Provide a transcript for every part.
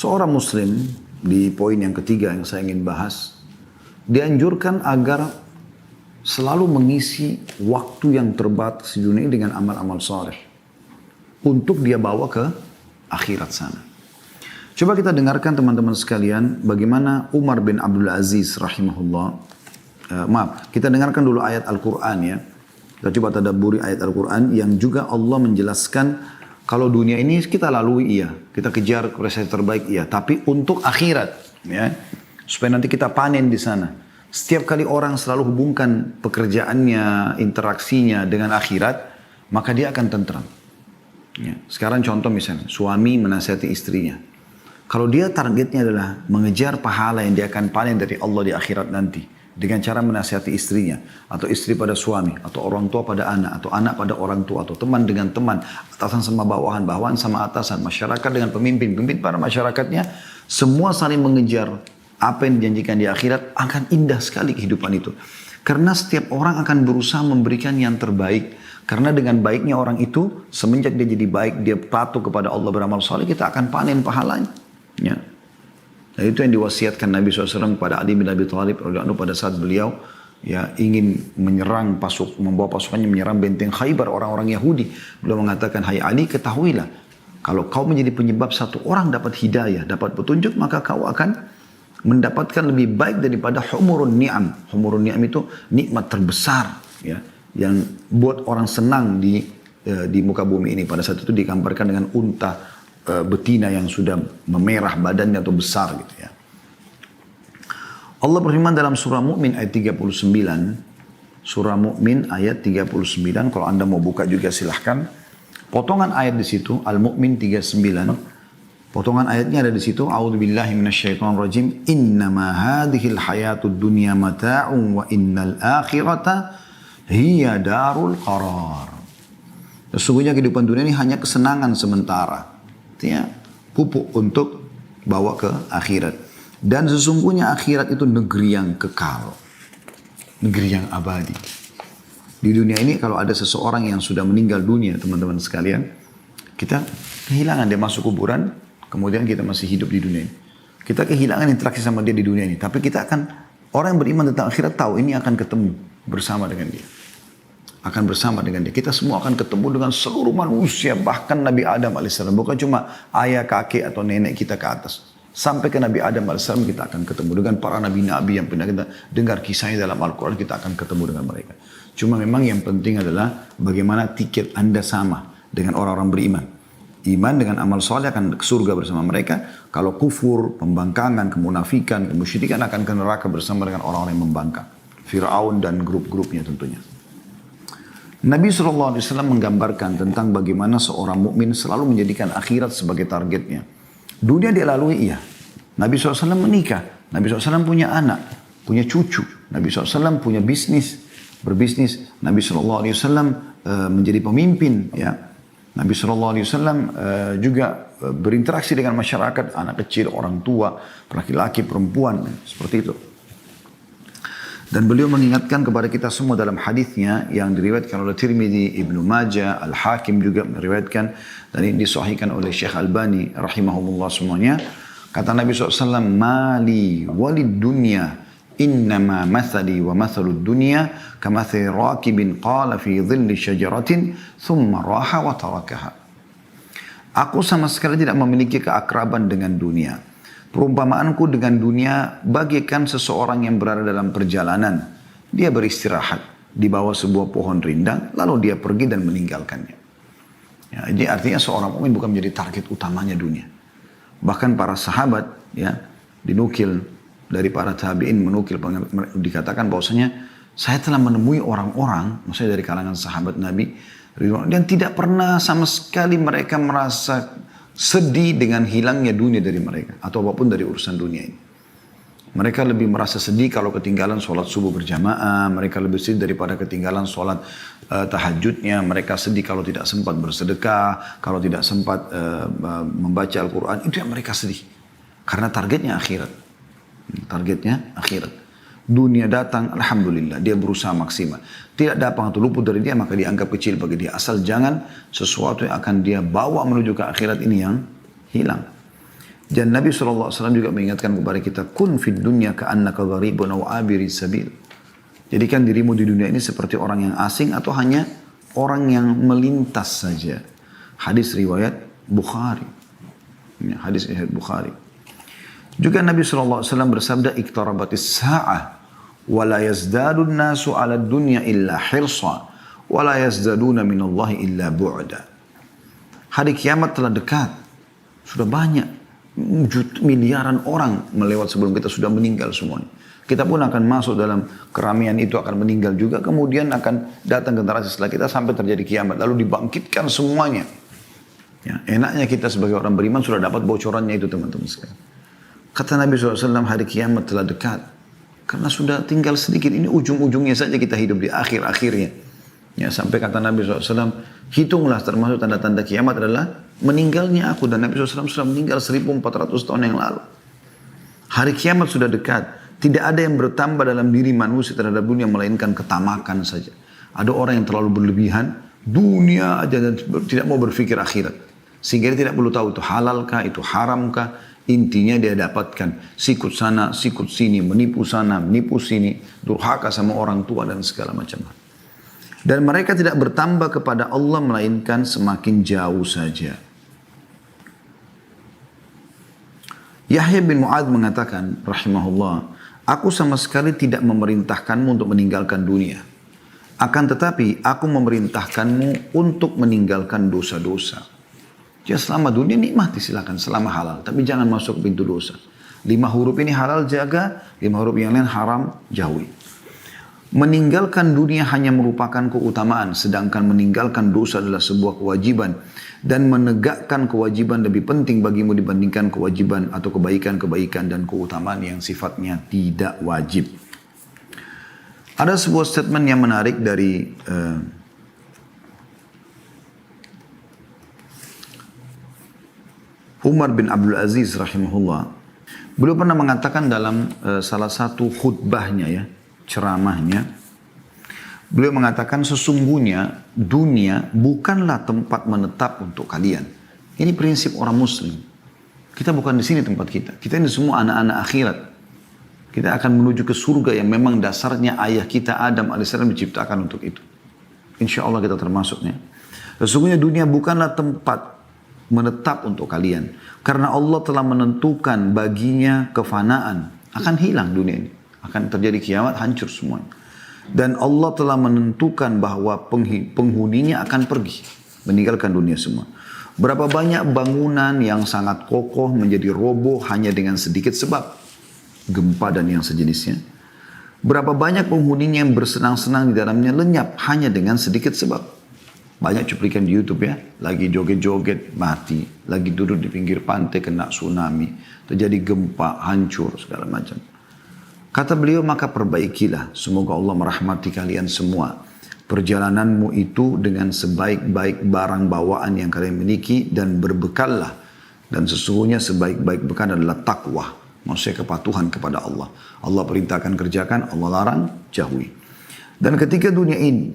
Seorang muslim, di poin yang ketiga yang saya ingin bahas, dianjurkan agar selalu mengisi waktu yang terbatas di dunia ini dengan amal-amal saleh untuk dia bawa ke akhirat sana. Coba kita dengarkan teman-teman sekalian bagaimana Umar bin Abdul Aziz rahimahullah. Kita dengarkan dulu ayat Al-Quran ya. Kita coba tadabburi ayat Al-Quran yang juga Allah menjelaskan kalau dunia ini kita lalui iya, kita kejar prestasi terbaik iya, tapi untuk akhirat ya, supaya nanti kita panen di sana. Setiap kali orang selalu hubungkan pekerjaannya, interaksinya dengan akhirat, maka dia akan tentram. Ya. Sekarang contoh misalnya, suami menasihati istrinya. Kalau dia targetnya adalah mengejar pahala yang dia akan panen dari Allah di akhirat nanti, dengan cara menasihati istrinya, atau istri pada suami, atau orang tua pada anak, atau anak pada orang tua, atau teman dengan teman, atasan sama bawahan, bawahan sama atasan, masyarakat dengan pemimpin, pemimpin para masyarakatnya, semua saling mengejar apa yang dijanjikan di akhirat, akan indah sekali kehidupan itu. Karena setiap orang akan berusaha memberikan yang terbaik. Karena dengan baiknya orang itu, semenjak dia jadi baik, dia patuh kepada Allah beramal saleh, kita akan panen pahalanya. Ya. Dan itu yang diwasiatkan Nabi SAW kepada Ali bin Abi Thalib pada saat beliau ya ingin menyerang membawa pasukannya menyerang benteng Khaybar orang-orang Yahudi. Beliau mengatakan, hai Ali, ketahuilah kalau kau menjadi penyebab satu orang dapat hidayah, dapat petunjuk, maka kau akan mendapatkan lebih baik daripada humurun ni'am. Humurun ni'am itu nikmat terbesar ya, yang buat orang senang di muka bumi ini. Pada saat itu digambarkan dengan unta betina yang sudah memerah badannya atau besar gitu ya. Allah berfirman dalam surah Mu'min ayat 39. Surah Mu'min ayat 39. Kalau Anda mau buka juga silahkan. Potongan ayat di situ Al-Mu'min 39. Potongan ayatnya ada di situ. A'udzubillahi minasyaitonirrajim. Innama hadhil hayatud dunya mata'un wa innal akhirata hiya darul qarar. Sesungguhnya kehidupan dunia ini hanya kesenangan sementara. Ya, pupuk untuk bawa ke akhirat. Dan sesungguhnya akhirat itu negeri yang kekal. Negeri yang abadi. Di dunia ini kalau ada seseorang yang sudah meninggal dunia, teman-teman sekalian, kita kehilangan dia masuk kuburan, kemudian kita masih hidup di dunia ini. Kita kehilangan interaksi sama dia di dunia ini. Tapi kita akan, orang yang beriman tentang akhirat tahu ini akan ketemu bersama dengan dia. Akan bersama dengan dia. Kita semua akan ketemu dengan seluruh manusia. Bahkan Nabi Adam AS. Bukan cuma ayah, kakek atau nenek kita ke atas. Sampai ke Nabi Adam AS kita akan ketemu. Dengan para nabi-nabi yang pernah kita dengar kisahnya dalam Al-Quran. Kita akan ketemu dengan mereka. Cuma memang yang penting adalah bagaimana tiket Anda sama dengan orang-orang beriman. Iman dengan amal soleh akan ke surga bersama mereka. Kalau kufur, pembangkangan, kemunafikan, kemusyrikan akan ke neraka bersama dengan orang-orang yang membangkang. Fir'aun dan grup-grupnya tentunya. Nabi SAW menggambarkan tentang bagaimana seorang mukmin selalu menjadikan akhirat sebagai targetnya. Dunia dia lalui iya. Nabi SAW menikah. Nabi SAW punya anak, punya cucu. Nabi SAW punya bisnis, berbisnis. Nabi SAW menjadi pemimpin. Ya. Nabi SAW juga berinteraksi dengan masyarakat, anak kecil, orang tua, laki-laki, perempuan, seperti itu. Dan beliau mengingatkan kepada kita semua dalam hadisnya yang diriwayatkan oleh Tirmidzi, Ibnu Majah, Al-Hakim juga meriwayatkan dan ini disahihkan oleh Syekh Albani rahimahumullah semuanya. Kata Nabi SAW, mali walid dunya innama mathali wa mathalud dunya kamathali rakibin qala fi dhilli syajaratin thumma raha wa tarakaha. Aku sama sekali tidak memiliki keakraban dengan dunia. Perumpamaanku dengan dunia bagaikan seseorang yang berada dalam perjalanan. Dia beristirahat di bawah sebuah pohon rindang, lalu dia pergi dan meninggalkannya. Ya, ini artinya seorang mukmin bukan menjadi target utamanya dunia. Bahkan para sahabat ya dinukil dari para tabi'in dikatakan bahwasanya saya telah menemui orang-orang, maksudnya dari kalangan sahabat Nabi, dan tidak pernah sama sekali mereka merasa sedih dengan hilangnya dunia dari mereka. Atau apapun dari urusan dunia ini. Mereka lebih merasa sedih kalau ketinggalan sholat subuh berjamaah. Mereka lebih sedih daripada ketinggalan sholat tahajudnya. Mereka sedih kalau tidak sempat bersedekah. Kalau tidak sempat membaca Al-Quran. Itu yang mereka sedih. Karena targetnya akhirat. Targetnya akhirat. Dunia datang, alhamdulillah, dia berusaha maksimal. Tidak datang atau luput dari dia, maka dianggap kecil bagi dia. Asal jangan sesuatu yang akan dia bawa menuju ke akhirat ini yang hilang. Dan Nabi SAW juga mengingatkan kepada kita, kun fid dunya ka'annaka gharibun aw abiri sabil. Jadikan dirimu di dunia ini seperti orang yang asing atau hanya orang yang melintas saja. Hadis riwayat Bukhari. Hadis riwayat Bukhari. Juga Nabi SAW bersabda, iqtarabatis sa'ah wa la yazdadun nasu 'ala dunya illa hirsa wa la yazdaduna minallahi illa bu'da. Hari kiamat telah dekat. Sudah banyak miliaran orang melewat sebelum kita sudah meninggal semuanya. Kita pun akan masuk dalam keramaian itu, akan meninggal juga. Kemudian akan datang generasi setelah kita sampai terjadi kiamat. Lalu dibangkitkan semuanya. Ya, enaknya kita sebagai orang beriman sudah dapat bocorannya itu teman-teman sekalian. Kata Nabi SAW, hari kiamat telah dekat. Karena sudah tinggal sedikit. Ini ujung-ujungnya saja kita hidup di akhir-akhirnya. Ya, sampai kata Nabi SAW, hitunglah termasuk tanda-tanda kiamat adalah meninggalnya aku. Dan Nabi SAW sudah meninggal 1400 tahun yang lalu. Hari kiamat sudah dekat. Tidak ada yang bertambah dalam diri manusia terhadap dunia melainkan ketamakan saja. Ada orang yang terlalu berlebihan, dunia aja dan tidak mau berpikir akhirat. Sehingga dia tidak perlu tahu itu halalkah, itu haramkah. Intinya dia dapatkan sikut sana, sikut sini, menipu sana, menipu sini, durhaka sama orang tua dan segala macam. Dan mereka tidak bertambah kepada Allah melainkan semakin jauh saja. Yahya bin Mu'adz mengatakan, rahimahullah, aku sama sekali tidak memerintahkanmu untuk meninggalkan dunia. Akan tetapi aku memerintahkanmu untuk meninggalkan dosa-dosa. Ya selama dunia nikmati silakan, selama halal. Tapi jangan masuk pintu dosa. 5 huruf ini halal jaga, 5 huruf yang lain haram jauhi. Meninggalkan dunia hanya merupakan keutamaan, sedangkan meninggalkan dosa adalah sebuah kewajiban. Dan menegakkan kewajiban lebih penting bagimu dibandingkan kewajiban atau kebaikan-kebaikan dan keutamaan yang sifatnya tidak wajib. Ada sebuah statement yang menarik dari Umar bin Abdul Aziz rahimahullah. Beliau pernah mengatakan dalam salah satu khutbahnya ya, ceramahnya. Beliau mengatakan sesungguhnya dunia bukanlah tempat menetap untuk kalian. Ini prinsip orang muslim. Kita bukan di sini tempat kita. Kita ini semua anak-anak akhirat. Kita akan menuju ke surga yang memang dasarnya ayah kita Adam alaihissalam diciptakan untuk itu. Insya Allah kita termasuknya. Sesungguhnya dunia bukanlah tempat menetap untuk kalian. Karena Allah telah menentukan baginya kefanaan. Akan hilang dunia ini. Akan terjadi kiamat, hancur semuanya. Dan Allah telah menentukan bahwa penghuninya akan pergi. Meninggalkan dunia semua. Berapa banyak bangunan yang sangat kokoh menjadi roboh hanya dengan sedikit sebab. Gempa dan yang sejenisnya. Berapa banyak penghuninya yang bersenang-senang di dalamnya lenyap hanya dengan sedikit sebab. Banyak cuplikan di YouTube ya. Lagi joget-joget mati. Lagi duduk di pinggir pantai kena tsunami. Terjadi gempa, hancur segala macam. Kata beliau, maka perbaikilah. Semoga Allah merahmati kalian semua. Perjalananmu itu dengan sebaik-baik barang bawaan yang kalian miliki. Dan berbekallah. Dan sesungguhnya sebaik-baik bekal adalah takwa. Maksudnya kepatuhan kepada Allah. Allah perintahkan kerjakan, Allah larang jauhi. Dan ketika dunia ini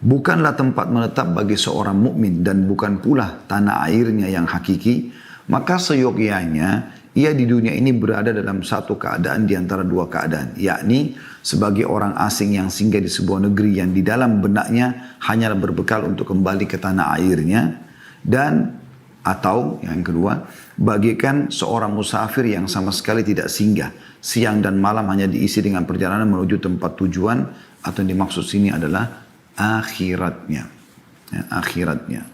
bukanlah tempat menetap bagi seorang mukmin dan bukan pula tanah airnya yang hakiki, maka seyogyanya ia di dunia ini berada dalam satu keadaan di antara dua keadaan, yakni sebagai orang asing yang singgah di sebuah negeri yang di dalam benaknya hanyalah berbekal untuk kembali ke tanah airnya, dan atau yang kedua, bagikan seorang musafir yang sama sekali tidak singgah, siang dan malam hanya diisi dengan perjalanan menuju tempat tujuan, atau yang dimaksud sini adalah akhiratnya. Ya, akhiratnya.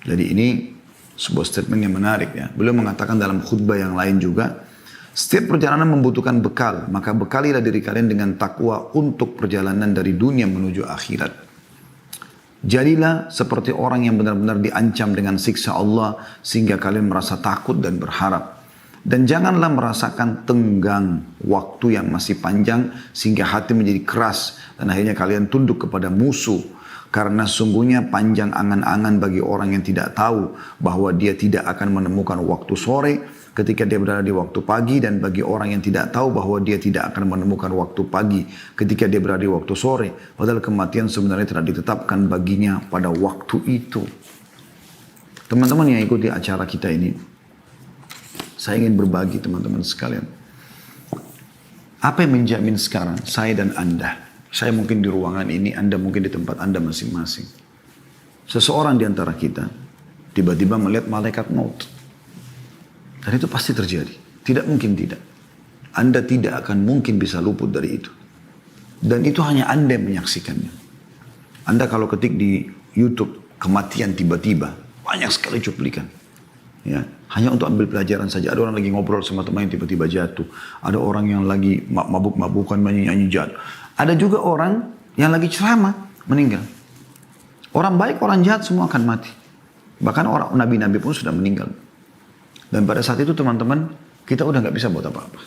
Jadi ini sebuah statement yang menarik ya. Beliau mengatakan dalam khutbah yang lain juga, setiap perjalanan membutuhkan bekal, maka bekalilah diri kalian dengan takwa untuk perjalanan dari dunia menuju akhirat. Jadilah seperti orang yang benar-benar diancam dengan siksa Allah sehingga kalian merasa takut dan berharap. Dan janganlah merasakan tenggang waktu yang masih panjang sehingga hati menjadi keras dan akhirnya kalian tunduk kepada musuh. Karena sungguhnya panjang angan-angan bagi orang yang tidak tahu bahwa dia tidak akan menemukan waktu sore ketika dia berada di waktu pagi, dan bagi orang yang tidak tahu bahwa dia tidak akan menemukan waktu pagi ketika dia berada di waktu sore. Padahal kematian sebenarnya telah ditetapkan baginya pada waktu itu. Teman-teman yang ikuti acara kita ini, Saya ingin berbagi teman-teman sekalian. Apa yang menjamin sekarang saya dan Anda? Saya mungkin di ruangan ini, Anda mungkin di tempat Anda masing-masing. Seseorang di antara kita tiba-tiba melihat malaikat maut. Dan itu pasti terjadi. Tidak mungkin tidak. Anda tidak akan mungkin bisa luput dari itu. Dan itu hanya Anda yang menyaksikannya. Anda kalau ketik di YouTube kematian tiba-tiba, banyak sekali cuplikan. Ya, hanya untuk ambil pelajaran saja. Ada orang lagi ngobrol sama teman yang tiba-tiba jatuh. Ada orang yang lagi mabuk-mabukan, nyanyi-nyanyi jatuh. Ada juga orang yang lagi ceramah, meninggal. Orang baik, orang jahat semua akan mati. Bahkan orang nabi-nabi pun sudah meninggal. Dan pada saat itu teman-teman, kita udah nggak bisa buat apa-apa.